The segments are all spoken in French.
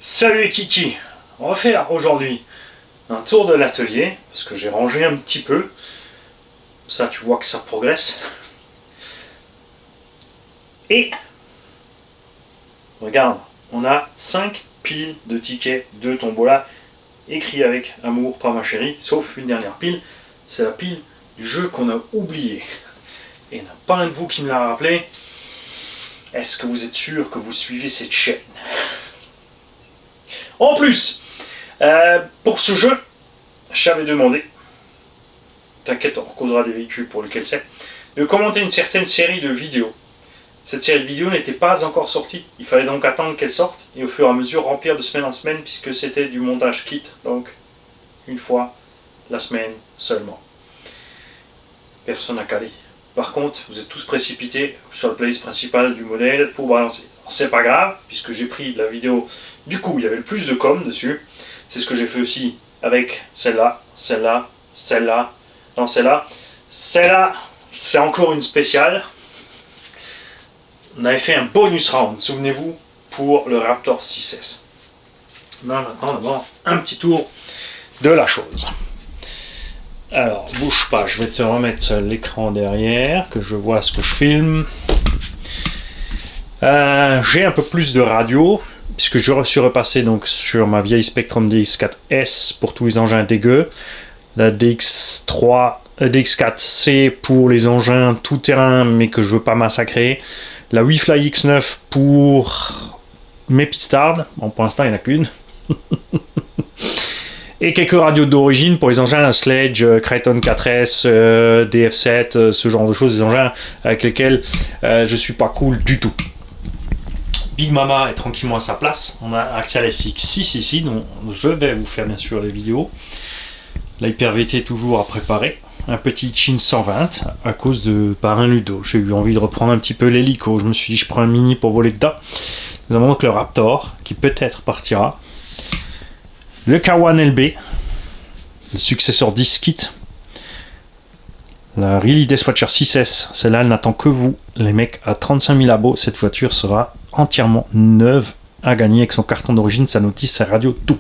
Salut Kiki. On va faire aujourd'hui un tour de l'atelier, parce que j'ai rangé un petit peu. Ça, tu vois que ça progresse. Et regarde, on a 5 piles de tickets de tombola, écrits avec amour par ma chérie, sauf une dernière pile, c'est la pile du jeu qu'on a oublié. Et il y en a pas un de vous qui me l'a rappelé. Est-ce que vous êtes sûr que vous suivez cette chaîne? En plus, pour ce jeu, j'avais demandé, t'inquiète, on recausera des véhicules pour lequel c'est, de commenter une certaine série de vidéos. Cette série de vidéos n'était pas encore sortie, il fallait donc attendre qu'elle sorte et au fur et à mesure remplir de semaine en semaine puisque c'était du montage kit, donc une fois la semaine seulement. Personne n'a calé. Par contre, vous êtes tous précipités sur le playlist principal du modèle pour balancer. C'est pas grave, puisque j'ai pris la vidéo, du coup il y avait le plus de com dessus. C'est ce que j'ai fait aussi avec celle-là, celle-là, celle-là, non celle-là, celle-là, c'est encore une spéciale. On avait fait un bonus round, souvenez-vous, pour le Raptor 6S. Maintenant, d'abord, un petit tour de la chose. Alors, bouge pas, je vais te remettre l'écran derrière, que je vois ce que je filme. J'ai un peu plus de radio, puisque je suis repassé donc sur ma vieille Spectrum DX4S pour tous les engins dégueux. La DX4C pour les engins tout terrain, mais que je veux pas massacrer. La WeFly X9 pour mes pistards. Bon, pour l'instant, il n'y en a qu'une. Et quelques radios d'origine pour les engins Sledge, Kraton 4S, DF7, ce genre de choses, des engins avec lesquels je suis pas cool du tout. Big Mama est tranquillement à sa place. On a Axial SX6 ici, donc je vais vous faire bien sûr les vidéos. La Hyper VT toujours à préparer. Un petit Chin 120 à cause de Parrain Ludo. J'ai eu envie de reprendre un petit peu l'hélico. Je me suis dit je prends un mini pour voler dedans. Nous avons donc le Raptor qui peut-être partira. Le K1 LB, le successeur d'Iskit. La Really Despatcher 6S, celle-là elle n'attend que vous, les mecs, à 35 000 abos. Cette voiture sera entièrement neuve à gagner avec son carton d'origine, sa notice, sa radio, tout.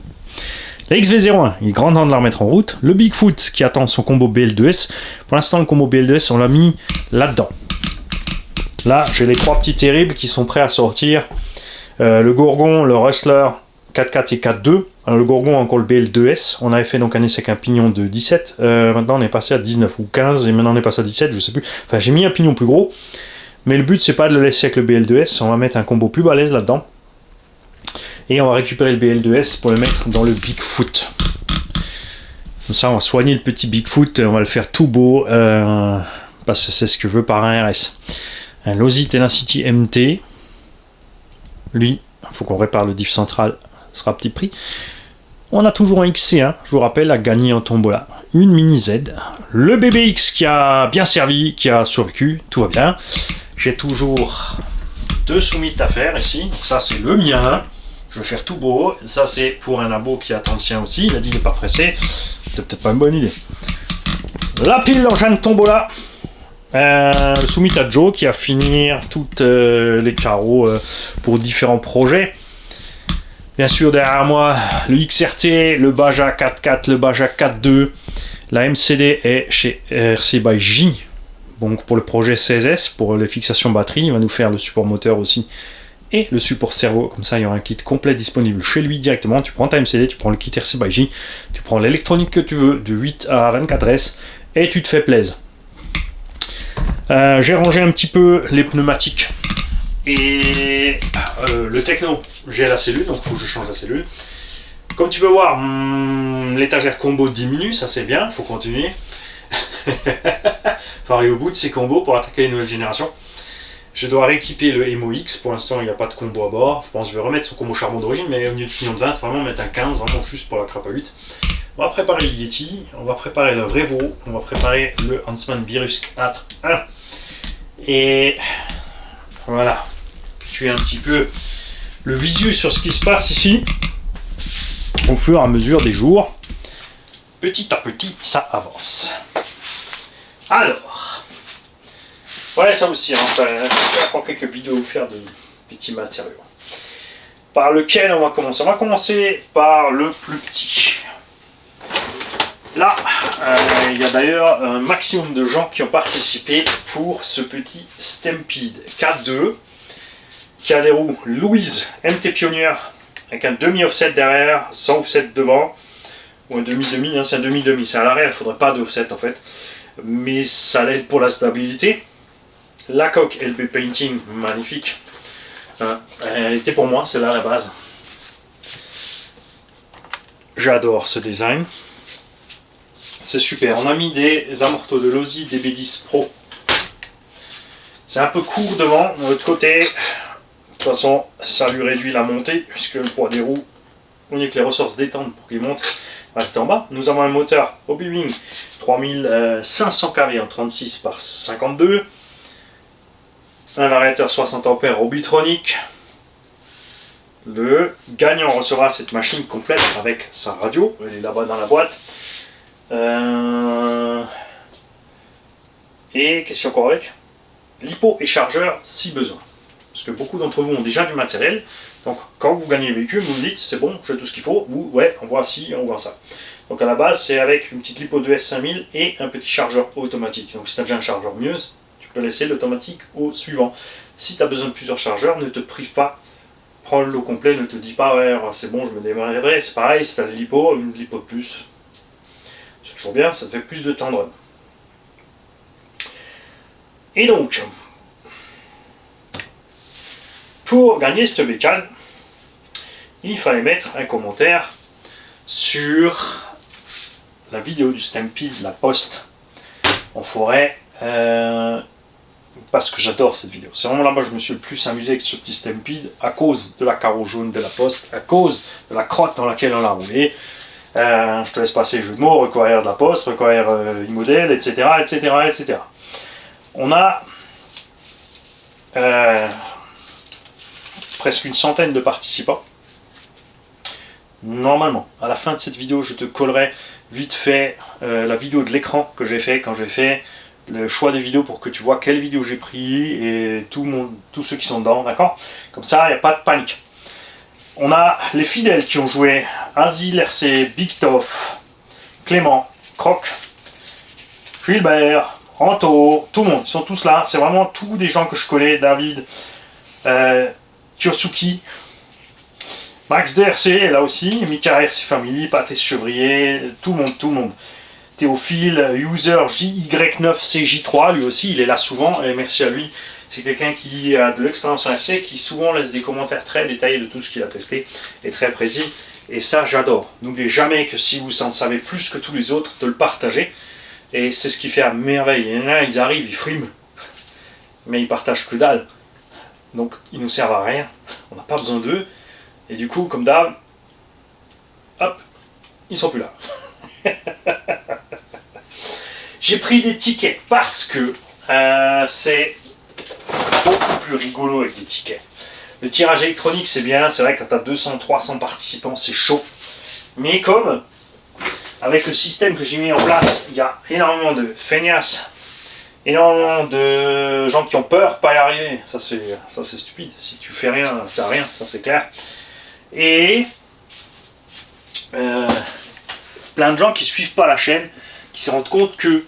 La XV01, il est grand temps de la remettre en route. Le Bigfoot qui attend son combo BL2S. Pour l'instant, le combo BL2S, on l'a mis là-dedans. Là, j'ai les trois petits terribles qui sont prêts à sortir. Le Gorgon, le Rustler 4.4 et 4.2. Alors, le Gorgon a encore le BL2S. On avait fait donc un essai avec un pignon de 17. Maintenant, on est passé à 19 ou 15. Et maintenant, on est passé à 17, je sais plus. Enfin, j'ai mis un pignon plus gros. Mais le but, c'est pas de le laisser avec le BL2S. On va mettre un combo plus balèze là-dedans. Et on va récupérer le BL2S pour le mettre dans le Bigfoot. Comme ça, on va soigner le petit Bigfoot. On va le faire tout beau. Parce que c'est ce que veut par un RS. Un Losi Tenacity MT. Lui, il faut qu'on répare le diff central. Ce sera à petit prix. On a toujours un XC1, je vous rappelle, à gagner en tombola. Une mini Z. Le BBX qui a bien servi, qui a survécu. Tout va bien. J'ai toujours 2 soumis à faire ici. Donc ça, c'est le mien. Je vais faire tout beau. Ça, c'est pour un abo qui attend le sien aussi. Il a dit qu'il n'est pas pressé. C'est peut-être pas une bonne idée. La pile d'engin de tombola. Le soumis à Joe qui a fini toutes les carreaux pour différents projets. Bien sûr, derrière moi, le XRT, le Baja 4.4, le Baja 4.2. La MCD est chez RC by J. Donc pour le projet 16S, pour les fixations batterie, il va nous faire le support moteur aussi. Et le support cerveau, comme ça il y aura un kit complet disponible chez lui directement. Tu prends ta MCD, tu prends le kit RC by J, tu prends l'électronique que tu veux, de 8 à 24S, et tu te fais plaisir. J'ai rangé un petit peu les pneumatiques et le techno, j'ai la cellule, donc il faut que je change la cellule. Comme tu peux voir, l'étagère combo diminue, ça c'est bien, il faut continuer. Faut arriver au bout de ces combos pour attaquer les nouvelles générations. Je dois rééquiper le MOX, pour l'instant il n'y a pas de combo à bord. Je pense que je vais remettre son combo charbon d'origine, mais au lieu de pignon de 20, vraiment mettre un 15, vraiment juste pour la trappe à 8. On va préparer le Yeti, on va préparer le Revo, on va préparer le Huntsman Virus 4.1. Et voilà, tu es un petit peu le visu sur ce qui se passe ici, au fur et à mesure des jours. Petit à petit, ça avance. Alors, voilà ça aussi, hein, encore quelques vidéos à vous faire de petits matériaux. Par lequel on va commencer? On va commencer par le plus petit. Là, il y a d'ailleurs un maximum de gens qui ont participé pour ce petit Stampede K2 qui a des roues Louise MT Pioneer avec un demi-offset derrière, sans offset devant, ou un demi-demi, hein, c'est un demi-demi, c'est à l'arrière, il ne faudrait pas d'offset en fait, mais ça l'aide pour la stabilité. La coque LB Painting, magnifique, hein, elle était pour moi, c'est là la base. J'adore ce design. C'est super. On a mis des amortos de Losi DB10 Pro. C'est un peu court devant. De l'autre côté, de toute façon, ça lui réduit la montée, puisque le poids des roues, on est que les ressorts se détendent pour qu'ils montent. Restez en bas. Nous avons un moteur Hobby 3500 kV en 36 par 52. Un variateur 60 ampères Hobbytronic. Le gagnant recevra cette machine complète avec sa radio. Elle est là-bas dans la boîte. Et qu'est-ce qu'il y a encore avec? Lipo et chargeur si besoin. Parce que beaucoup d'entre vous ont déjà du matériel. Donc quand vous gagnez le véhicule, vous me dites c'est bon, j'ai tout ce qu'il faut. Ou ouais, on voit ci, on voit ça. Donc à la base, c'est avec une petite Lipo 2S5000 et un petit chargeur automatique. Donc si tu as déjà un chargeur mieux, tu peux laisser l'automatique au suivant. Si tu as besoin de plusieurs chargeurs, ne te prive pas. Prends le lot complet, ne te dis pas ouais, c'est bon, je me démarrerai. C'est pareil, si tu as le Lipo, une Lipo de plus. C'est toujours bien, ça te fait plus de temps de run. Et donc, pour gagner cette bécane, il fallait mettre un commentaire sur la vidéo du Stampede, la poste en forêt, parce que j'adore cette vidéo. C'est vraiment là où je me suis le plus amusé avec ce petit Stampede, à cause de la carreau jaune de la poste, à cause de la crotte dans laquelle on l'a roulé. Je te laisse passer les jeux de mots, recouvrir de la poste, recouvrir e-modèle, etc., etc., etc. On a presque une centaine de participants. Normalement, à la fin de cette vidéo, je te collerai vite fait la vidéo de l'écran que j'ai fait quand j'ai fait le choix des vidéos pour que tu vois quelle vidéo j'ai pris et tous ceux qui sont dedans, d'accord? Comme ça, il n'y a pas de panique. On a les fidèles qui ont joué Asile, RC, Big Toff, Clément, Croc, Gilbert, Anto, tout le monde, ils sont tous là. C'est vraiment tous des gens que je connais, David, Kyosuki, Max DRC est là aussi, Mika RC Family, Patrice Chevrier, tout le monde. Théophile, User JY9CJ3, lui aussi, il est là souvent, et merci à lui. C'est quelqu'un qui a de l'expérience en RC, qui souvent laisse des commentaires très détaillés de tout ce qu'il a testé, et très précis. Et ça, j'adore. N'oubliez jamais que si vous en savez plus que tous les autres, de le partager. Et c'est ce qui fait à merveille. Il y en a, ils arrivent, ils friment, mais ils partagent que dalle. Donc, ils nous servent à rien. On n'a pas besoin d'eux. Et du coup, comme d'hab, hop, ils sont plus là. J'ai pris des tickets parce que c'est beaucoup plus rigolo avec des tickets. Le tirage électronique, c'est bien. C'est vrai que quand tu as 200, 300 participants, c'est chaud. Mais comme avec le système que j'ai mis en place, il y a énormément de feignasses, énormément de gens qui ont peur de pas y arriver. Ça c'est stupide. Si tu fais rien, tu n'as rien, ça c'est clair. Et plein de gens qui suivent pas la chaîne, qui se rendent compte que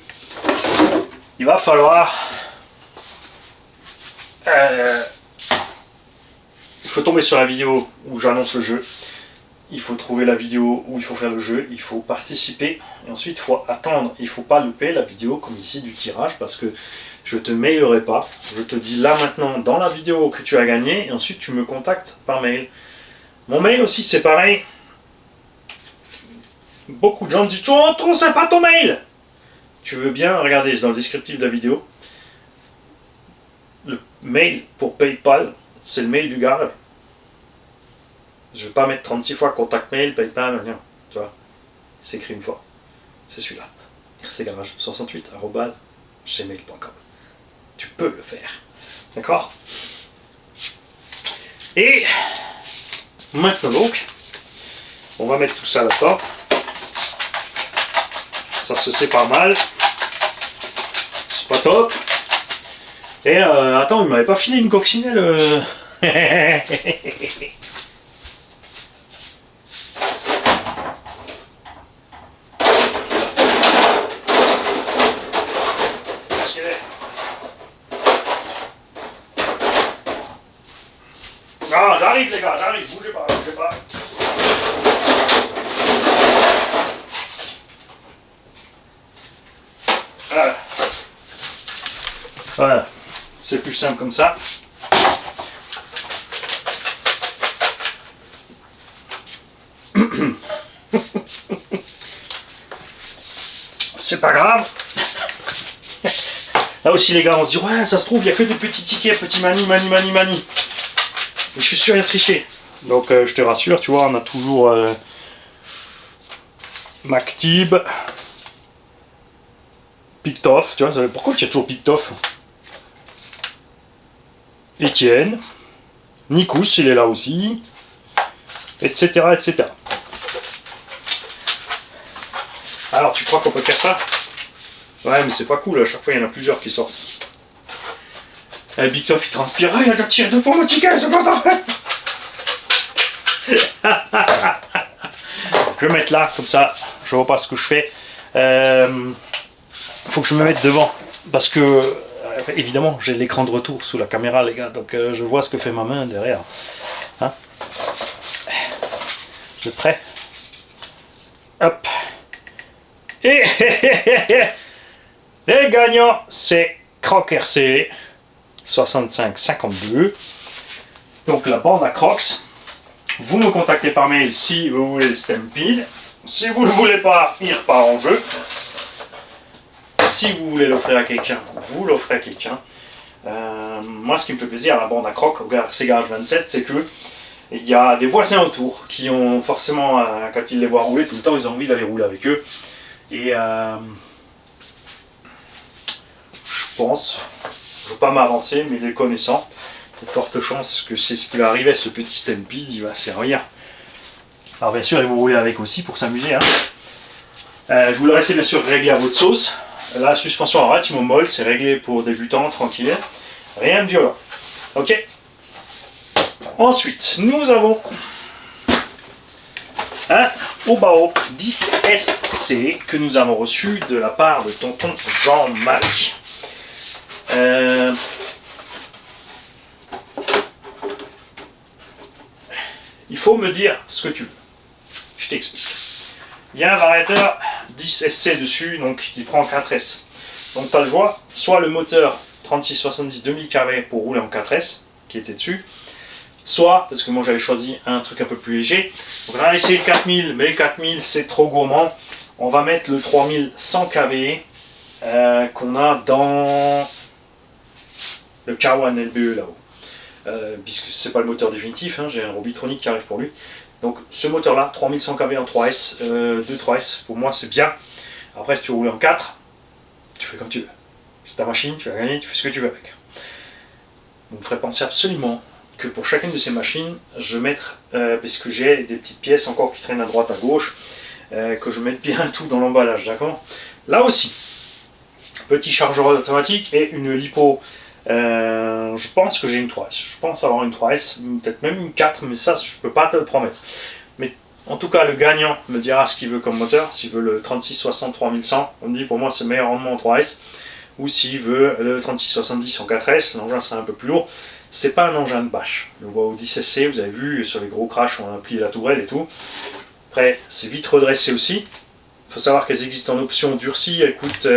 il va falloir il faut tomber sur la vidéo où j'annonce le jeu. Il faut trouver la vidéo où il faut faire le jeu, il faut participer, et ensuite il faut attendre. Il ne faut pas louper la vidéo comme ici du tirage, parce que je ne te mailerai pas. Je te dis là maintenant dans la vidéo que tu as gagné, et ensuite tu me contactes par mail. Mon mail aussi c'est pareil. Beaucoup de gens me disent « Oh, trop sympa ton mail !» Tu veux bien regarder dans le descriptif de la vidéo. Le mail pour PayPal, c'est le mail du garage. Je ne vais pas mettre 36 fois contact mail, PayPal, tu vois. C'est écrit une fois. C'est celui-là. rcgarage68@gmail.com. Tu peux le faire. D'accord? Et maintenant donc, on va mettre tout ça là-dedans. Ça se sépare mal. C'est pas top. Et attends, il m'avait pas filé une coccinelle. C'est plus simple comme ça. C'est pas grave. Là aussi les gars, on se dit ouais ça se trouve il n'y a que des petits tickets, petits mani. Mais je suis sûr il y a triché. Donc je te rassure, tu vois, on a toujours Mactib, Pictoff, tu vois, pourquoi il y a toujours Pictoff? Étienne, Nikous, il est là aussi, etc. etc. Alors tu crois qu'on peut faire ça? Ouais mais c'est pas cool, à chaque fois il y en a plusieurs qui sortent. Pictoff il transpire, il a déjà tiré 2 fois mon ticket, c'est content. Je vais mettre là, comme ça, je vois pas ce que je fais. Faut que je me mette devant, parce que, évidemment, j'ai l'écran de retour sous la caméra, les gars, donc je vois ce que fait ma main derrière. Hein, vous êtes prêts? Hop. Et les gagnants, c'est Croc RC 6552. Donc la bande à Crocs. Vous me contactez par mail si vous voulez le Stampede. Si vous ne le voulez pas, il repart en jeu. Si vous voulez l'offrir à quelqu'un, vous l'offrez à quelqu'un. Moi, ce qui me fait plaisir à la bande à Croc, au RC Garage 27, c'est que il y a des voisins autour qui ont forcément, quand ils les voient rouler tout le temps, ils ont envie d'aller rouler avec eux. Et je pense, je ne veux pas m'avancer, mais les connaissant, il y a de fortes chances que c'est ce qui va arriver à ce petit Stampede, il va servir. Alors bien sûr, ils vont rouler avec aussi pour s'amuser. Hein. Je vous le laisse bien sûr régler à votre sauce. La suspension est relativement molle, c'est réglé pour débutants, tranquille. Rien de violent. Ok. Ensuite, nous avons un Obao 10SC que nous avons reçu de la part de tonton Jean-Marie. Il faut me dire ce que tu veux. Je t'explique. Il y a un variateur 10SC dessus, donc qui prend 4S. Donc tu as le choix, soit le moteur 3670 2000 kW pour rouler en 4S, qui était dessus, soit, parce que moi j'avais choisi un truc un peu plus léger, donc on a essayé le 4000, mais le 4000 c'est trop gourmand, on va mettre le 3100 kW qu'on a dans le K1 LBE là-haut. Puisque c'est pas le moteur définitif, hein, j'ai un Robitronic qui arrive pour lui. Donc ce moteur là, 3100 kW en 3S, 2-3S, pour moi c'est bien. Après si tu roules en 4, tu fais comme tu veux. C'est ta machine, tu vas gagner, tu fais ce que tu veux avec. Vous me ferez penser absolument que pour chacune de ces machines, je mette, parce que j'ai des petites pièces encore qui traînent à droite à gauche, que je mette bien tout dans l'emballage, d'accord? Là aussi, petit chargeur automatique et une lipo. Je pense que j'ai une 3S. Je pense avoir une 3S, peut-être même une 4, mais ça, je peux pas te le promettre. Mais en tout cas, le gagnant me dira ce qu'il veut comme moteur. S'il veut le 3660 3100, on me dit pour moi c'est meilleur rendement en 3S. Ou s'il veut le 3670 en 4S, l'engin sera un peu plus lourd. C'est pas un engin de bâche. Le Obao 10SC, vous avez vu, sur les gros crashs, on a plié la tourelle et tout. Après, c'est vite redressé aussi. Il faut savoir qu'elles existent en option durcie, elles coûtent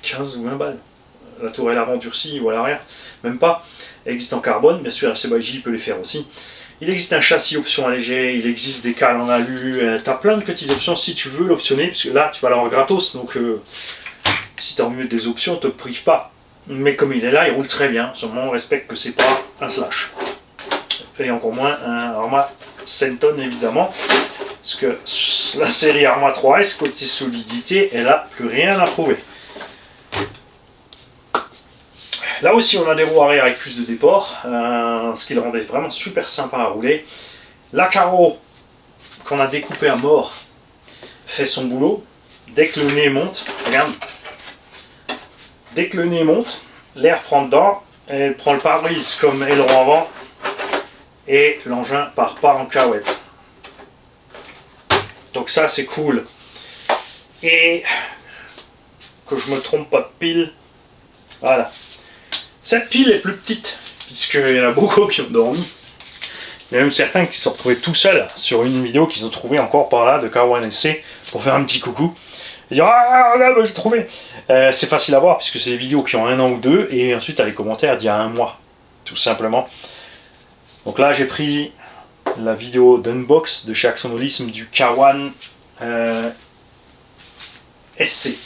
15 ou 20 balles. La tourelle avant durcie ou à l'arrière, même pas. Elle existe en carbone, bien sûr, RC peut les faire aussi. Il existe un châssis option allégé, il existe des cales en alu, tu as plein de petites options si tu veux l'optionner, parce que là tu vas l'avoir gratos, donc si tu as envie de mettre des options, ne te prive pas. Mais comme il est là, il roule très bien, seulement on respecte que c'est pas un slash. Et encore moins un Arma Senton évidemment, parce que la série Arma 3S, côté solidité, elle a plus rien à prouver. Là aussi on a des roues arrière avec plus de déport, ce qui le rendait vraiment super sympa à rouler. La carreau qu'on a découpé à mort fait son boulot. Dès que le nez monte, regarde, dès que le nez monte, l'air prend dedans, elle prend le pare-brise comme aileron avant et l'engin part pas en cahuète. Donc ça c'est cool. Et que je me trompe pas de pile, voilà. Cette pile est plus petite, puisqu'il y en a beaucoup qui ont dormi. Il y a même certains qui se sont retrouvés tout seuls sur une vidéo qu'ils ont trouvée encore par là de K1SC pour faire un petit coucou. Il dit ah regarde, j'ai trouvé. C'est facile à voir puisque c'est des vidéos qui ont 1 an ou 2 et ensuite t'as les commentaires d'il y a 1 mois, tout simplement. Donc là j'ai pris la vidéo d'unbox de chez Axonolism du K1 SC,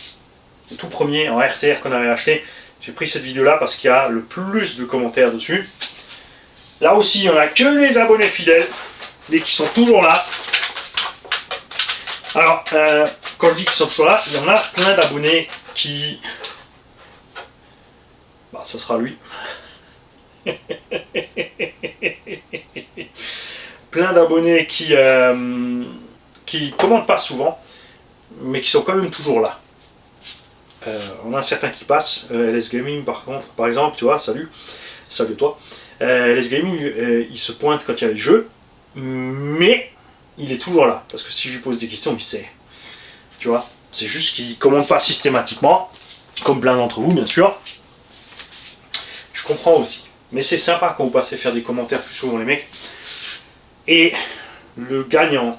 le tout premier en RTR qu'on avait acheté. J'ai pris cette vidéo là parce qu'il y a le plus de commentaires dessus. Là aussi on a que des abonnés fidèles, mais qui sont toujours là. Alors quand je dis qu'ils sont toujours là, il y en a plein d'abonnés qui... Bah ça sera lui. Plein d'abonnés qui commentent pas souvent, mais qui sont quand même toujours là. On a certains qui passent. LS Gaming par contre, par exemple, tu vois, salut toi. LS Gaming, il se pointe quand il y a les jeux, mais il est toujours là, parce que si je lui pose des questions, il sait. Tu vois, c'est juste qu'il commente pas systématiquement, comme plein d'entre vous, bien sûr. Je comprends aussi. Mais c'est sympa quand vous passez faire des commentaires plus souvent, les mecs. Et le gagnant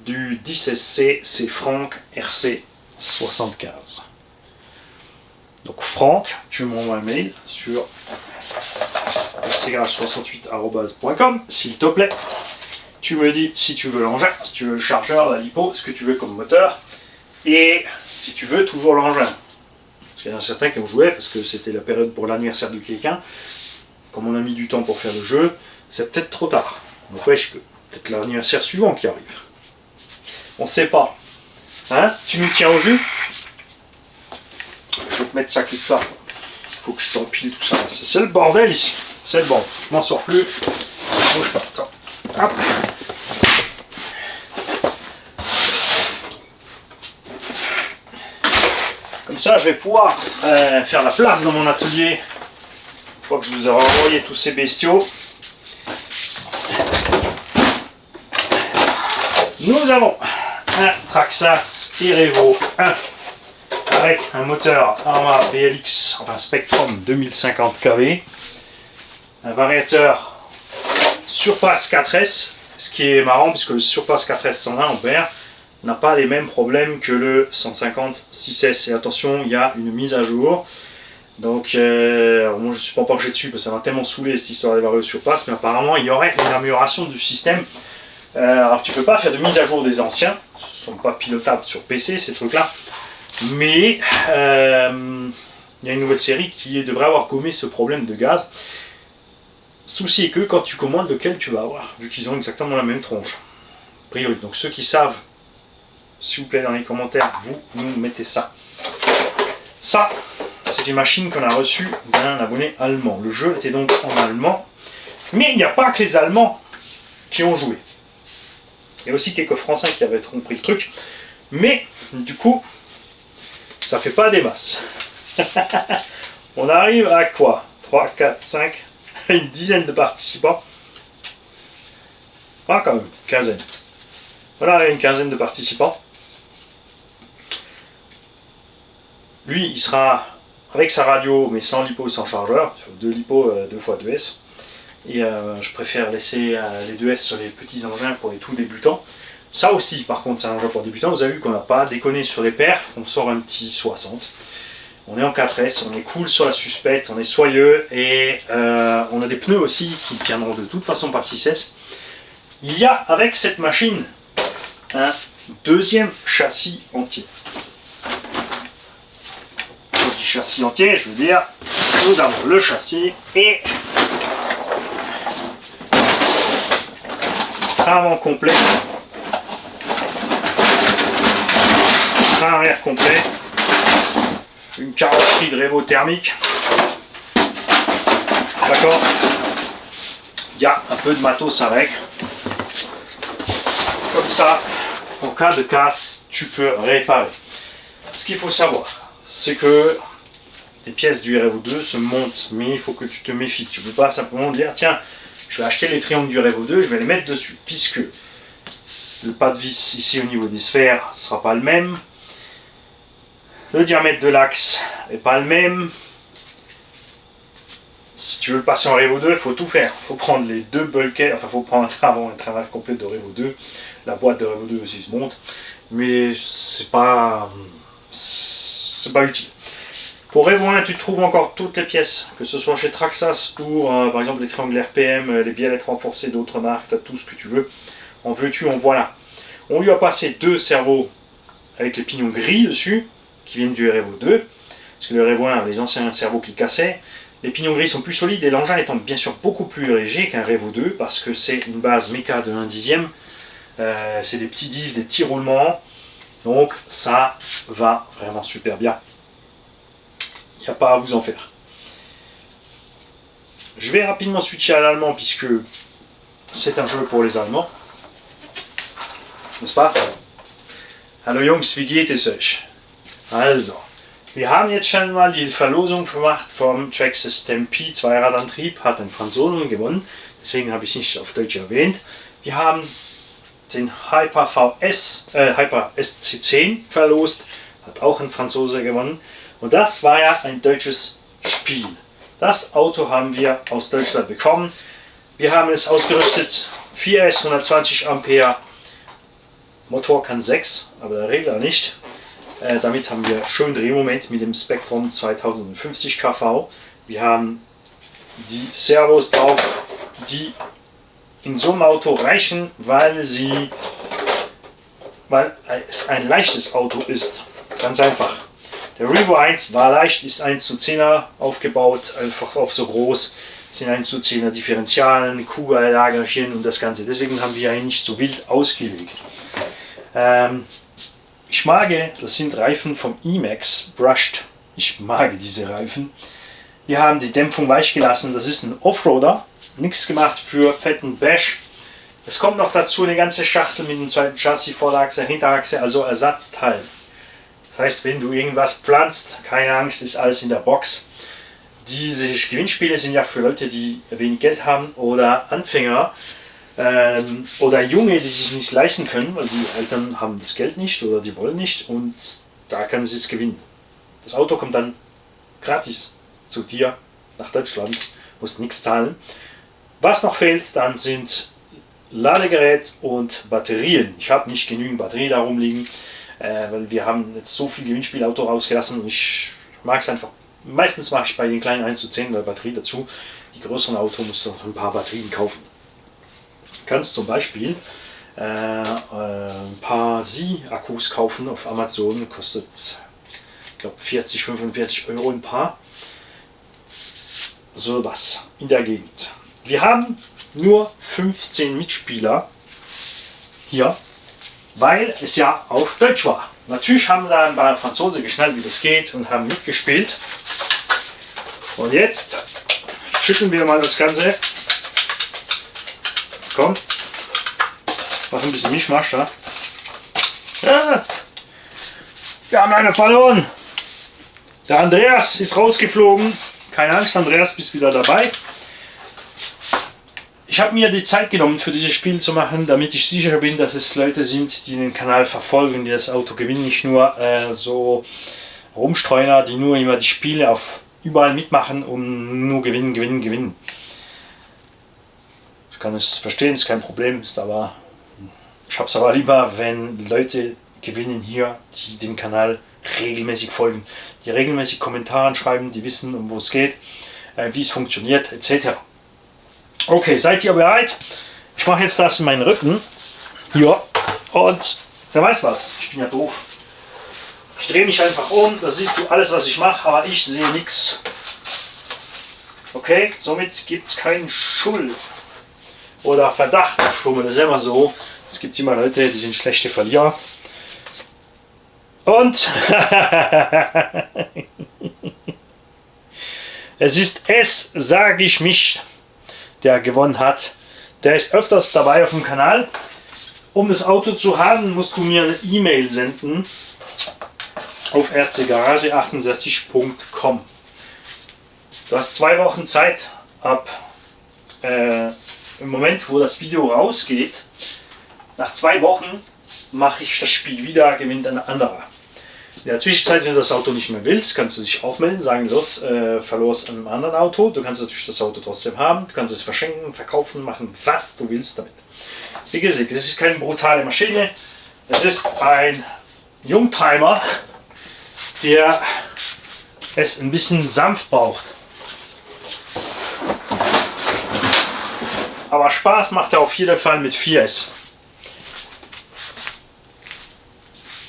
du 10SC, c'est Franck RC75. Donc Franck, tu m'envoies un mail sur rcgarage68@.com, s'il te plaît. Tu me dis si tu veux l'engin, si tu veux le chargeur, la lipo, ce que tu veux comme moteur, et si tu veux toujours l'engin. Parce qu'il y en a certains qui ont joué, parce que c'était la période pour l'anniversaire de quelqu'un. Comme on a mis du temps pour faire le jeu, c'est peut-être trop tard. Donc ouais, peut-être l'anniversaire suivant qui arrive. On sait pas. Hein? Tu nous tiens au jus? Je vais te mettre ça quelque part. Il faut que je t'empile tout ça. C'est le bordel ici. C'est le bordel. Je m'en sors plus. Bouge pas. Attends. Hop. Comme ça, je vais pouvoir faire la place dans mon atelier. Une fois que je vous aurai envoyé tous ces bestiaux. Nous avons un Traxxas Erevo 1 avec un moteur Arma PLX, enfin Spectrum 2050 kV, un variateur Surpass 4S, ce qui est marrant puisque le Surpass 4S 120 ampères n'a pas les mêmes problèmes que le 150 6S. Et attention, il y a une mise à jour. Donc, moi je ne suis pas penché dessus parce que ça m'a tellement saoulé cette histoire des variations Surpass, mais apparemment il y aurait une amélioration du système. Alors tu peux pas faire de mise à jour des anciens, ce ne sont pas pilotables sur PC ces trucs là, mais il y a une nouvelle série qui devrait avoir gommé ce problème de gaz. Souci est que quand tu commandes lequel tu vas avoir, vu qu'ils ont exactement la même tronche, a priori. Donc ceux qui savent, s'il vous plaît dans les commentaires, vous nous mettez ça. Ça, c'est une machine qu'on a reçue d'un abonné allemand. Le jeu était donc en allemand, mais il n'y a pas que les Allemands qui ont joué. Il y a aussi quelques Français qui avaient compris le truc, mais du coup, ça fait pas des masses. On arrive à quoi? 3, 4, 5, une dizaine de participants. Ah, quand même, quinzaine. On arrive à une quinzaine de participants. Lui, il sera avec sa radio, mais sans lipo, sans chargeur, sur 2 lipo, 2x2S. Et je préfère laisser les 2S sur les petits engins pour les tout débutants. Ça aussi, par contre, c'est un engin pour débutants. Vous avez vu qu'on n'a pas déconné sur les perfs. On sort un petit 60. On est en 4S, on est cool sur la suspecte, on est soyeux. Et on a des pneus aussi qui tiendront de toute façon par 6S. Il y a avec cette machine un deuxième châssis entier. Quand je dis châssis entier, je veux dire, nous avons le châssis et avant complet, arrière complet, une carrosserie de Revo thermique, d'accord, il y a un peu de matos avec, comme ça, en cas de casse, tu peux réparer. Ce qu'il faut savoir, c'est que les pièces du Revo 2 se montent, mais il faut que tu te méfies, tu ne peux pas simplement dire, tiens, je vais acheter les triangles du Revo 2, je vais les mettre dessus, puisque le pas de vis ici au niveau des sphères ne sera pas le même. Le diamètre de l'axe n'est pas le même. Si tu veux le passer en Revo 2, il faut tout faire. Il faut prendre les deux bulkheads, enfin il faut prendre un travail complet de Revo 2. La boîte de Revo 2 aussi se monte. Mais c'est pas c'est pas utile. Pour Revoin, tu trouves encore toutes les pièces, que ce soit chez Traxxas ou par exemple les triangles RPM, les biellettes renforcées d'autres marques, tu as tout ce que tu veux. En veux-tu, en voilà. On lui a passé 2 cerveaux avec les pignons gris dessus, qui viennent du Revo 2, parce que le Revoin avait les anciens cerveaux qui cassaient. Les pignons gris sont plus solides et l'engin étant bien sûr beaucoup plus léger qu'un Revo 2, parce que c'est une base méca de 1/10. C'est des petits diffs, des petits roulements, donc ça va vraiment super bien. Il n'y a pas à vous en faire. Je vais rapidement switcher à l'allemand puisque c'est un jeu pour les Allemands. N'est-ce pas? Hallo Jungs, wie geht es euch? Also, wir haben jetzt schon mal die Verlosung gemacht vom Traxxas Stampede Zweiradantrieb, hat ein Franzosen gewonnen, deswegen habe ich es nicht auf Deutsch erwähnt. Wir haben den Hyper SC10 verlost, hat auch ein Franzose gewonnen. Und das war ja ein deutsches Spiel. Das Auto haben wir aus Deutschland bekommen. Wir haben es ausgerüstet, 4S, 120 Ampere, Motor kann 6, aber der Regler nicht. Damit haben wir schön Drehmoment mit dem Spektrum 2050 kV. Wir haben die Servos drauf, die in so einem Auto reichen, weil es ein leichtes Auto ist. Ganz einfach. Der Revo 1 war leicht, ist 1:10er aufgebaut, einfach auf so groß, sind 1:10er Differentialen, Kugellagerchen und das Ganze. Deswegen haben wir ihn nicht so wild ausgelegt. Ich mag, das sind Reifen vom Emax Brushed. Ich mag diese Reifen. Wir haben die Dämpfung weich gelassen, das ist ein Offroader, nichts gemacht für fetten Bash. Es kommt noch dazu eine ganze Schachtel mit einem zweiten Chassis, Vorderachse, Hinterachse, also Ersatzteil. Das heißt, wenn du irgendwas pflanzt, keine Angst, ist alles in der Box. Diese Gewinnspiele sind ja für Leute, die wenig Geld haben oder Anfänger oder Junge, die sich nicht leisten können, weil die Eltern haben das Geld nicht oder die wollen nicht und da können sie es gewinnen. Das Auto kommt dann gratis zu dir nach Deutschland, musst nichts zahlen. Was noch fehlt, dann sind Ladegerät und Batterien. Ich habe nicht genügend Batterie da rumliegen, weil wir haben jetzt so viel Gewinnspielauto rausgelassen und ich mag es einfach. Meistens mache ich bei den kleinen 1:10 der Batterie dazu. Die größeren Autos musst du noch ein paar Batterien kaufen. Du kannst zum Beispiel ein paar Sie-Akkus kaufen auf Amazon, kostet ich glaube 40, 45 Euro ein paar. So was in der Gegend. Wir haben nur 15 Mitspieler hier, weil es ja auf Deutsch war. Natürlich haben da ein paar Franzosen geschnallt, wie das geht und haben mitgespielt. Und jetzt schütteln wir mal das Ganze. Komm, mach ein bisschen Mischmasch da. Ja, wir haben eine verloren. Der Andreas ist rausgeflogen. Keine Angst, Andreas, bist wieder dabei. Ich habe mir die Zeit genommen, für dieses Spiel zu machen, damit ich sicher bin, dass es Leute sind, die den Kanal verfolgen, die das Auto gewinnen, nicht nur so Rumstreuner, die nur immer die Spiele auf überall mitmachen und nur gewinnen, gewinnen, gewinnen. Ich kann es verstehen, ist kein Problem, ist aber ich habe es aber lieber, wenn Leute gewinnen hier, die den Kanal regelmäßig folgen, die regelmäßig Kommentare schreiben, die wissen, um wo es geht, wie es funktioniert, etc. Okay, seid ihr bereit? Ich mache jetzt das in meinen Rücken. Ja, und wer weiß was, ich bin ja doof. Ich drehe mich einfach um, da siehst du alles, was ich mache, aber ich sehe nichts. Okay, somit gibt es keinen Schuld oder Verdacht auf Schummeln. Das ist immer so. Es gibt immer Leute, die sind schlechte Verlierer. Und es ist es, sage ich mich, der gewonnen hat. Der ist öfters dabei auf dem Kanal. Um das Auto zu haben, musst du mir eine E-Mail senden auf rcgarage68.com. Du hast 2 Wochen Zeit ab im Moment, wo das Video rausgeht. Nach 2 Wochen mache ich das Spiel wieder, gewinnt ein anderer. In der Zwischenzeit, wenn du das Auto nicht mehr willst, kannst du dich auch melden, sagen, los, verlor es an einem anderen Auto. Du kannst natürlich das Auto trotzdem haben, du kannst es verschenken, verkaufen, machen, was du willst damit. Wie gesagt, es ist keine brutale Maschine, es ist ein Youngtimer, der es ein bisschen sanft braucht. Aber Spaß macht er auf jeden Fall mit 4S.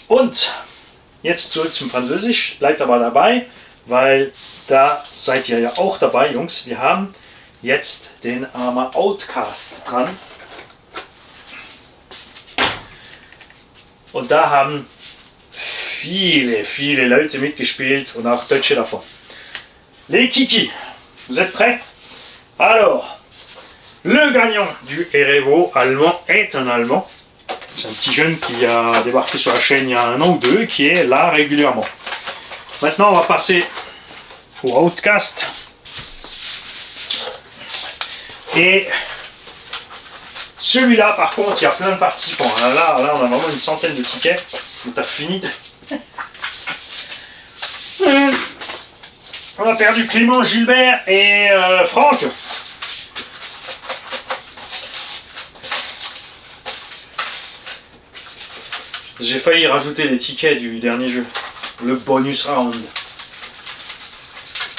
Und jetzt zurück zum Französisch, bleibt aber dabei, weil da seid ihr ja auch dabei, Jungs. Wir haben jetzt den Arma Outcast dran. Und da haben viele Leute mitgespielt und auch Deutsche davon. Les Kiki, vous êtes prêts? Alors, le gagnant du Erevo allemand est un Allemand. C'est un petit jeune qui a débarqué sur la chaîne il y a 1 an ou 2, qui est là régulièrement. Maintenant, on va passer au Outcast. Et celui-là, par contre, il y a plein de participants. Là, on a vraiment une centaine de tickets. Donc, t'as fini. On a perdu Clément, Gilbert et Franck. J'ai failli rajouter les tickets du dernier jeu. Le bonus round.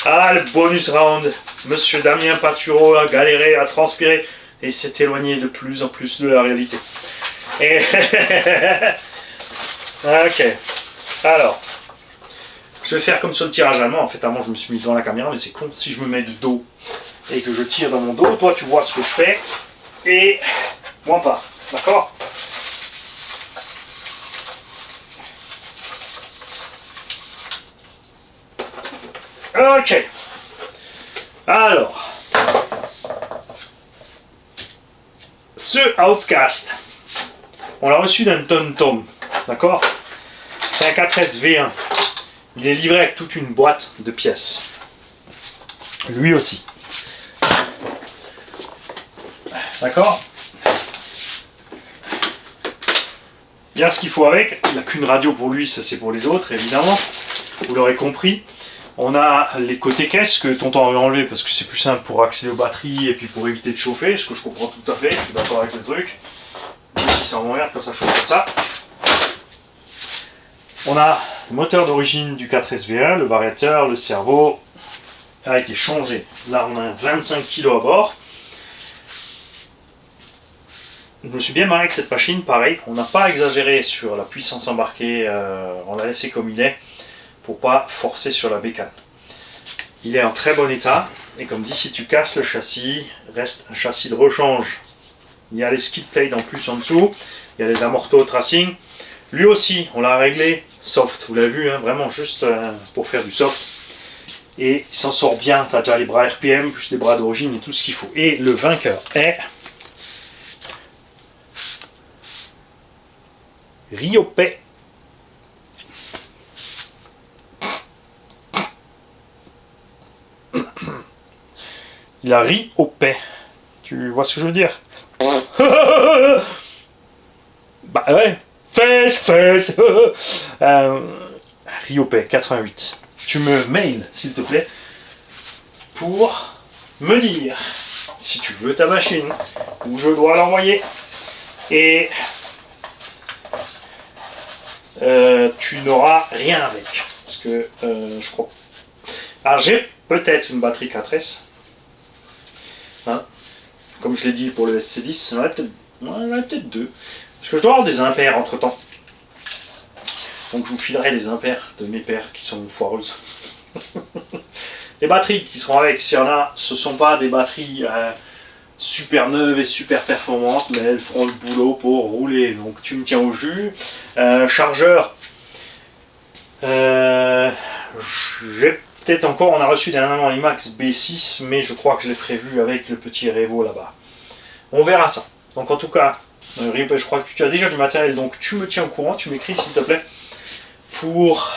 Ah, le bonus round. Monsieur Damien Patureau a galéré, a transpiré et s'est éloigné de plus en plus de la réalité. Et ok. Alors, je vais faire comme sur le tirage allemand. En fait, avant, je me suis mis devant la caméra, mais c'est con. Si je me mets de dos et que je tire dans mon dos, toi, tu vois ce que je fais et moi pas. D'accord ? Ok. Alors, ce Outcast, on l'a reçu d'un Tom, d'accord? C'est un 4S V1. Il est livré avec toute une boîte de pièces. Lui aussi. D'accord? Il y a ce qu'il faut avec. Il n'y a qu'une radio pour lui, ça c'est pour les autres, évidemment. Vous l'aurez compris. On a les côtés caisses que tonton avait enlevé parce que c'est plus simple pour accéder aux batteries et puis pour éviter de chauffer, ce que je comprends tout à fait, je suis d'accord avec le truc. Même si ça m'emmerde quand ça chauffe comme ça. On a le moteur d'origine du 4SV1, le variateur, le cerveau a été changé. Là on a 25 kg à bord. Je me suis bien marré avec cette machine, pareil, on n'a pas exagéré sur la puissance embarquée, on l'a laissé comme il est. Pour pas forcer sur la bécane. Il est en très bon état et comme dit, si tu casses le châssis, reste un châssis de rechange. Il y a les skid plates en plus en dessous, il y a les amortos tracing. Lui aussi, on l'a réglé soft, vous l'avez vu, hein, vraiment juste pour faire du soft. Et il s'en sort bien, tu as déjà les bras RPM, plus les bras d'origine et tout ce qu'il faut. Et le vainqueur est Riopet. Il a ri au paix. Tu vois ce que je veux dire? Bah ouais. Fesse. Ri au paix, 88. Tu me mails, s'il te plaît, pour me dire si tu veux ta machine, où je dois l'envoyer. Et tu n'auras rien avec. Parce que je crois. Alors j'ai peut-être une batterie 4S. Hein, comme je l'ai dit pour le SC10, on en a peut-être 2. Parce que je dois avoir des impairs entre temps. Donc je vous filerai les impairs de mes paires qui sont foireuses. Les batteries qui seront avec, s'il y en a, ce ne sont pas des batteries super neuves et super performantes, mais elles feront le boulot pour rouler. Donc tu me tiens au jus. Chargeur. J'ai peut-être encore, on a reçu dernièrement IMAX B6, mais je crois que je l'ai prévu avec le petit Revo là-bas. On verra ça. Donc en tout cas, je crois que tu as déjà du matériel, donc tu me tiens au courant, tu m'écris s'il te plaît, pour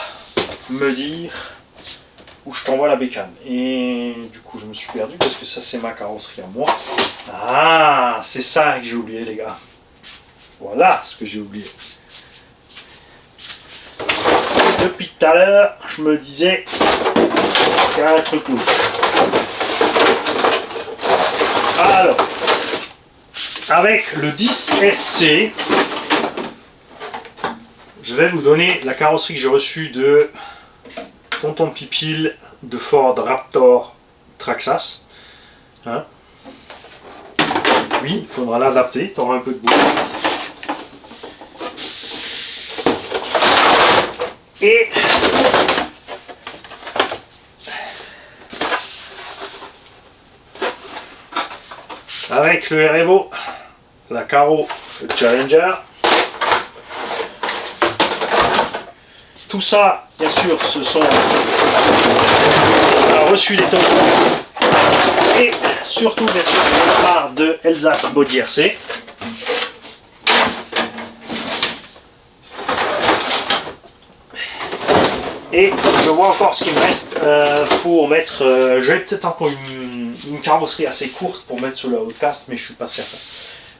me dire où je t'envoie la bécane. Et du coup, je me suis perdu parce que ça c'est ma carrosserie à moi. Ah, c'est ça que j'ai oublié les gars. Voilà ce que j'ai oublié. Depuis tout à l'heure, je me disais qu'il y a un truc louche. Alors, avec le 10SC, je vais vous donner la carrosserie que j'ai reçue de tonton Pipil de Ford Raptor Traxxas. Hein? Oui, il faudra l'adapter, tu auras un peu de boue. Et avec le R-Evo, la Caro, le Challenger. Tout ça, bien sûr, ce sont reçus des tontons et surtout, bien sûr, de la part de Elsace Body RC. Et je vois encore ce qu'il me reste pour mettre. J'ai peut-être encore une carrosserie assez courte pour mettre sur le Outcast, mais je suis pas certain.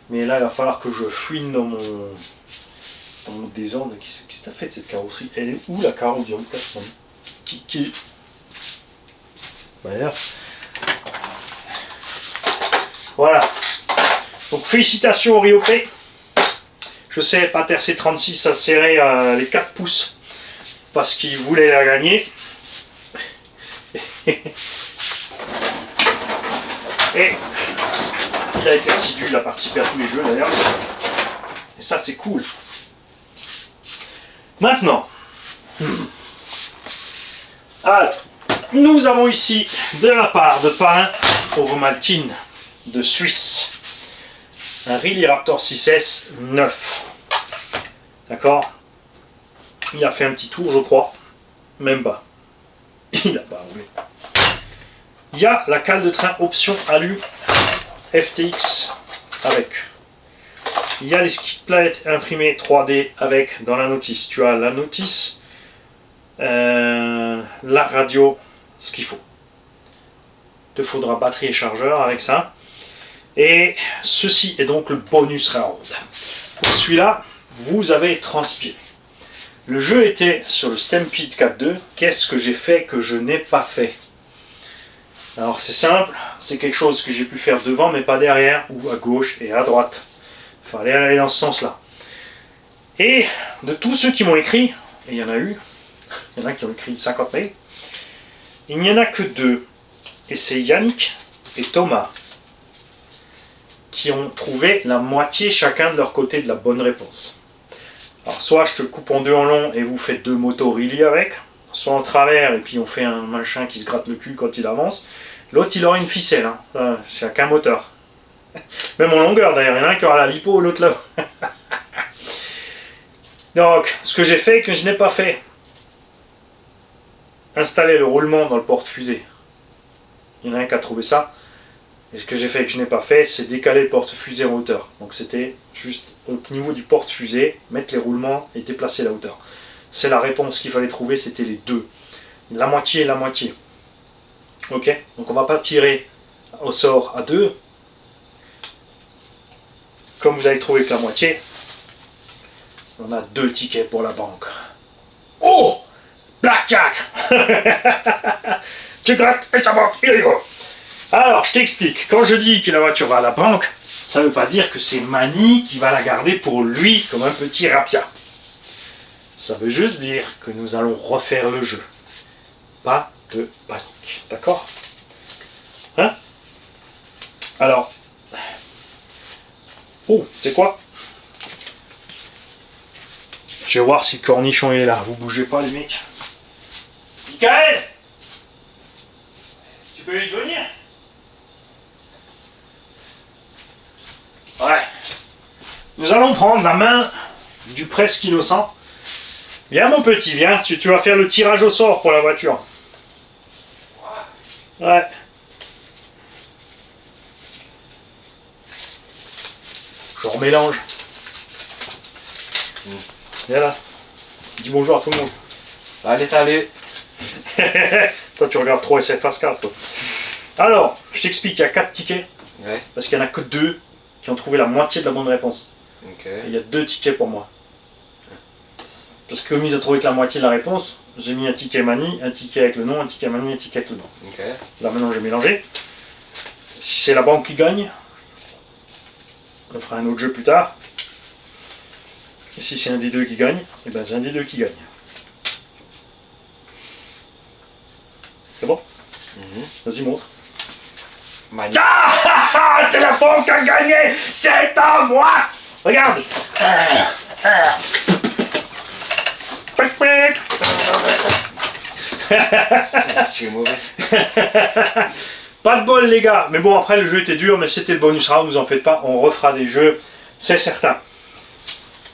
Mais là, il va falloir que je fouine dans mon désordre. Qu'est-ce que tu as fait de cette carrosserie? Elle est où la carrosserie du Outcast? Qui... D'ailleurs. Voilà. Donc félicitations au Ryope. Je sais, Pater C36 a serré les 4 pouces parce qu'il voulait la gagner. Et il a été assidu, il a participé à tous les jeux d'ailleurs. Et ça c'est cool. Maintenant, alors, nous avons ici de la part de Parrain Ovomaltine de Suisse un Riley Raptor 6S 9. D'accord? Il a fait un petit tour, je crois. Même pas. Il n'a pas roulé. Il y a la cale de train option alu FTX avec. Il y a les skid plates imprimées 3D avec dans la notice. Tu as la notice, la radio, ce qu'il faut. Il te faudra batterie et chargeur avec ça. Et ceci est donc le bonus round. Pour celui-là, vous avez transpiré. Le jeu était sur le Stampede 4.2. Qu'est-ce que j'ai fait que je n'ai pas fait? Alors c'est simple, c'est quelque chose que j'ai pu faire devant mais pas derrière, ou à gauche et à droite. Il fallait aller dans ce sens-là. Et de tous ceux qui m'ont écrit, et il y en a eu, il y en a qui ont écrit 50 mails, il n'y en a que 2. Et c'est Yannick et Thomas qui ont trouvé la moitié chacun de leur côté de la bonne réponse. Alors soit je te coupe en 2 en long et vous faites 2 motos Riley avec, soit en travers et puis on fait un machin qui se gratte le cul quand il avance. L'autre il aura une ficelle, hein. C'est qu'un moteur. Même en longueur d'ailleurs, il y en a un qui aura la lipo, l'autre là. Donc ce que j'ai fait que je n'ai pas fait, installer le roulement dans le porte-fusée. Il y en a un qui a trouvé ça. Et ce que j'ai fait que je n'ai pas fait, c'est décaler le porte-fusée en hauteur. Donc c'était juste au niveau du porte-fusée, mettre les roulements et déplacer la hauteur. C'est la réponse qu'il fallait trouver, c'était les deux. La moitié et la moitié. Ok? Donc on va pas tirer au sort à 2. Comme vous avez trouvé que la moitié, on a 2 tickets pour la banque. Oh! Blackjack! Tu grattes et ça banque, il est go! Alors, je t'explique. Quand je dis que la voiture va à la banque, ça ne veut pas dire que c'est Mani qui va la garder pour lui comme un petit rapia. Ça veut juste dire que nous allons refaire le jeu. Pas de panique. D'accord? Hein? Alors. Oh, c'est quoi? Je vais voir si le cornichon est là. Vous bougez pas, les mecs. Michael! Tu peux lui venir? Ouais. Nous allons prendre la main du presque innocent. Viens mon petit, viens, tu vas faire le tirage au sort pour la voiture. Ouais. Je remélange. Viens là. Dis bonjour à tout le monde. Allez, salut. Toi tu regardes trop SFA Cars toi. Alors, je t'explique, il y a 4 tickets. Ouais. Parce qu'il n'y en a que 2 qui ont trouvé la moitié de la bonne réponse. Ok. Et il y a 2 tickets pour moi. Parce que comme ils ont trouvé que la moitié de la réponse, j'ai mis un ticket Mani, un ticket avec le nom, un ticket Mani, un ticket avec le nom. Ok. Là maintenant j'ai mélangé. Si c'est la banque qui gagne, on fera un autre jeu plus tard. Et si c'est un des deux qui gagne, et ben c'est un des deux qui gagne. Vas-y, montre. Magnifique. Ah, c'est la banque qui a gagné. C'est à moi. Regarde. C'est mauvais. Pas de bol les gars, mais bon après le jeu était dur, mais c'était le bonus round, vous en faites pas, on refera des jeux, c'est certain.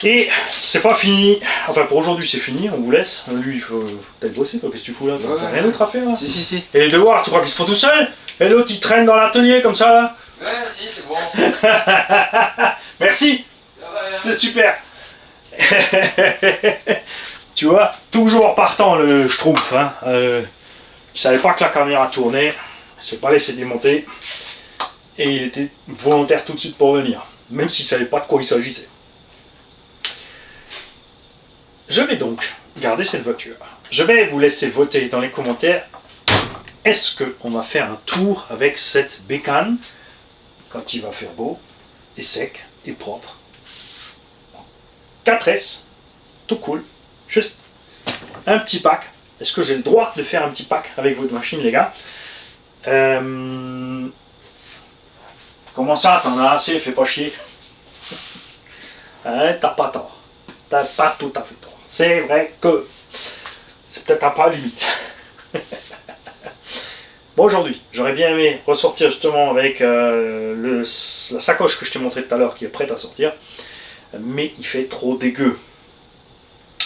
Et c'est pas fini, enfin pour aujourd'hui c'est fini, on vous laisse. Lui il faut peut-être bosser, toi qu'est-ce que tu fous là? T'as rien d'autre à faire là? Si. Et les devoirs, tu crois qu'ils se font tout seuls? Et l'autre il traîne dans l'atelier comme ça là? Ouais, si, c'est bon. Merci, c'est super. Tu vois, toujours partant le Schtroumpf. Hein. Il savait pas que la caméra tournait, il s'est pas laissé démonter et il était volontaire tout de suite pour venir, même s'il savait pas de quoi il s'agissait. Je vais donc garder cette voiture. Je vais vous laisser voter dans les commentaires. Est-ce qu'on va faire un tour avec cette bécane quand il va faire beau et sec et propre? 4S, tout cool. Juste un petit pack. Est-ce que j'ai le droit de faire un petit pack avec votre machine, les gars? Comment ça, t'en as assez, fais pas chier. Hein, t'as pas tort. T'as pas tout à fait tort. C'est vrai que c'est peut-être un pas limite. Bon, aujourd'hui, j'aurais bien aimé ressortir justement avec la sacoche que je t'ai montré tout à l'heure qui est prête à sortir. Mais il fait trop dégueu.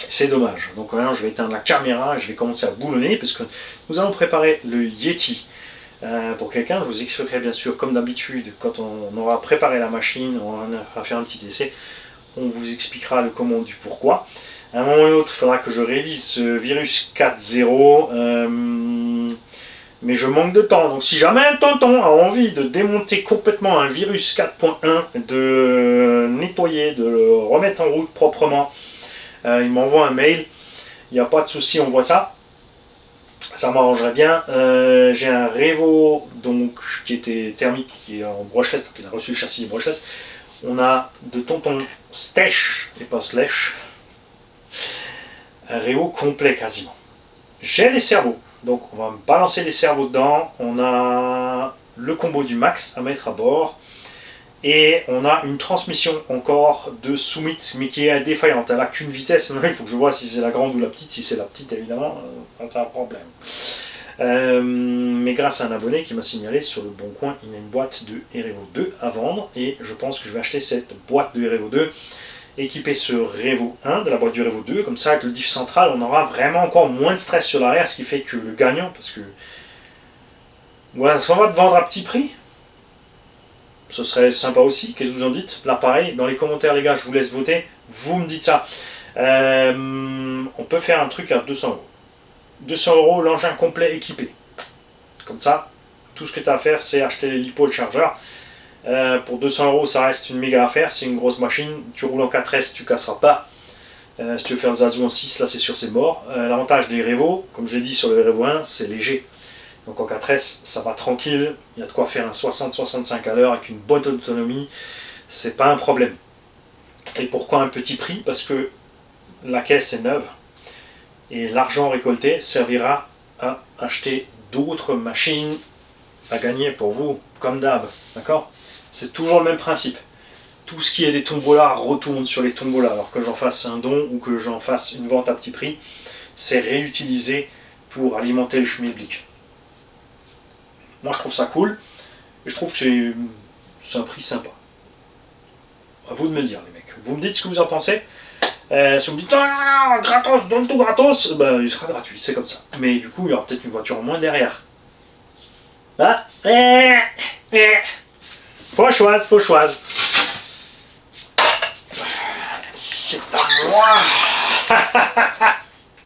C'est dommage. Donc maintenant je vais éteindre la caméra et je vais commencer à boulonner parce que nous allons préparer le Yeti. Pour quelqu'un, je vous expliquerai bien sûr comme d'habitude quand on aura préparé la machine, on va faire un petit essai, on vous expliquera le comment du pourquoi. À un moment ou l'autre, il faudra que je révise ce virus 4.0. Mais je manque de temps, donc si jamais un tonton a envie de démonter complètement un virus 4.1, de nettoyer, de le remettre en route proprement, il m'envoie un mail, il n'y a pas de souci, on voit ça. Ça m'arrangerait bien. J'ai un Revo donc, qui était thermique, qui est en brushless, donc il a reçu le châssis brushless. On a de tonton Stech et pas Slash. Un Revo complet quasiment. J'ai les cerveaux. Donc on va balancer les cerveaux dedans, on a le combo du max à mettre à bord et on a une transmission encore de Summit mais qui est défaillante, elle n'a qu'une vitesse, il faut que je vois si c'est la grande ou la petite, si c'est la petite évidemment, c'est un problème. Mais grâce à un abonné qui m'a signalé sur le bon coin, il y a une boîte de Revo 2 à vendre et je pense que je vais acheter cette boîte de Revo 2 équiper ce Revo 1 de la boîte du Revo 2, comme ça avec le diff central on aura vraiment encore moins de stress sur l'arrière, ce qui fait que le gagnant, parce que voilà, ça va te vendre à petit prix, ce serait sympa aussi, qu'est-ce que vous en dites? Là pareil, dans les commentaires les gars, je vous laisse voter, vous me dites ça. On peut faire un truc à 200 euros. 200 euros l'engin complet équipé. Comme ça, tout ce que tu as à faire c'est acheter les lipo, le chargeur. Pour 200 euros ça reste une méga affaire, c'est une grosse machine, tu roules en 4S, tu casseras pas. Si tu veux faire le Zazu en 6, là c'est sûr c'est mort. L'avantage des Revo, comme je l'ai dit sur le Revo 1, c'est léger. Donc en 4S ça va tranquille, il y a de quoi faire un 60-65 à l'heure avec une bonne autonomie, c'est pas un problème. Et pourquoi un petit prix? Parce que la caisse est neuve et l'argent récolté servira à acheter d'autres machines à gagner pour vous, comme d'hab, d'accord? C'est toujours le même principe. Tout ce qui est des tombolas retourne sur les tombolas, alors que j'en fasse un don ou que j'en fasse une vente à petit prix, c'est réutilisé pour alimenter le schmilblick. Moi je trouve ça cool, et je trouve que c'est un prix sympa. À vous de me le dire les mecs. Vous me dites ce que vous en pensez. Si vous me dites non, gratos, donne tout gratos, ben, il sera gratuit, c'est comme ça. Mais du coup il y aura peut-être une voiture en moins derrière. Ah, faut choisir. C'est à moi.